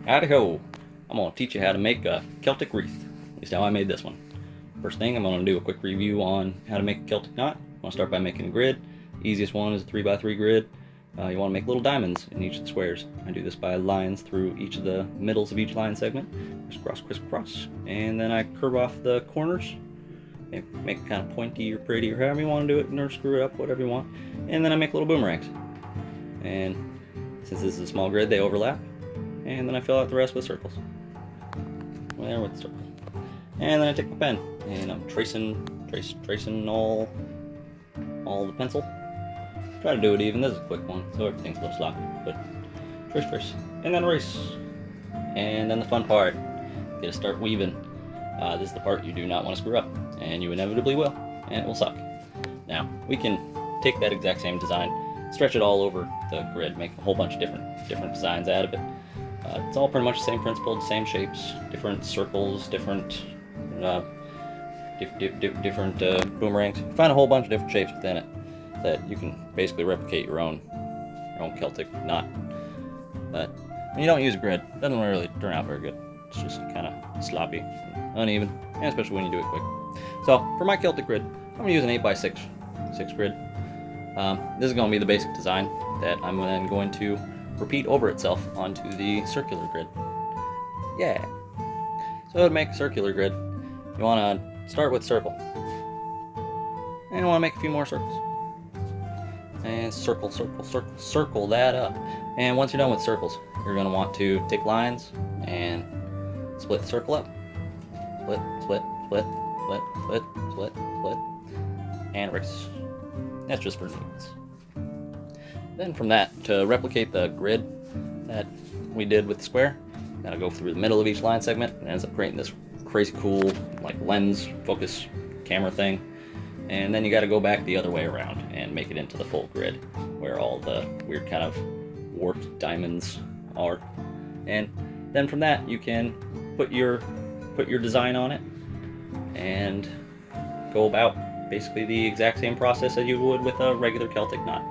Howdy ho! I'm going to teach you how to make a Celtic wreath. At least how I made this one. First thing, I'm going to do a quick review on how to make a Celtic knot. I'm going to start by making a grid. The easiest one is a 3x3 grid. You want to make little diamonds in each of the squares. I do this by lines through each of the middles of each line segment. Crisscross, crisscross. And then I curve off the corners. Make it kind of pointy or pretty or however you want to do it, or screw it up, whatever you want. And then I make little boomerangs. And since this is a small grid, they overlap. And then I fill out the rest with circles. There with the circle. And then I take my pen and I'm tracing all the pencil. Try to do it even. This is a quick one, so everything's a little sloppy. But trace, and then erase. And then the fun part, you gotta start weaving. This is the part you do not want to screw up, and you inevitably will, and it will suck. Now we can take that exact same design, stretch it all over the grid, make a whole bunch of different designs out of it. It's all pretty much the same principle, the same shapes, different circles, different boomerangs. You find a whole bunch of different shapes within it that you can basically replicate your own Celtic knot. But when you don't use a grid, it doesn't really turn out very good. It's just kind of sloppy, uneven, and especially when you do it quick. So for my Celtic grid, I'm going to use an 8x6 grid. This is going to be the basic design that I'm then going to repeat over itself onto the circular grid. Yeah. So to make a circular grid, you want to start with circle. And you want to make a few more circles. And circle that up. And once you're done with circles, you're going to want to take lines and split the circle up. Split, and erase. That's just for neatness. Then from that, to replicate the grid that we did with the square, gotta go through the middle of each line segment and ends up creating this crazy cool like lens focus camera thing. And then you gotta go back the other way around and make it into the full grid where all the weird kind of warped diamonds are. And then from that you can put your design on it and go about basically the exact same process as you would with a regular Celtic knot.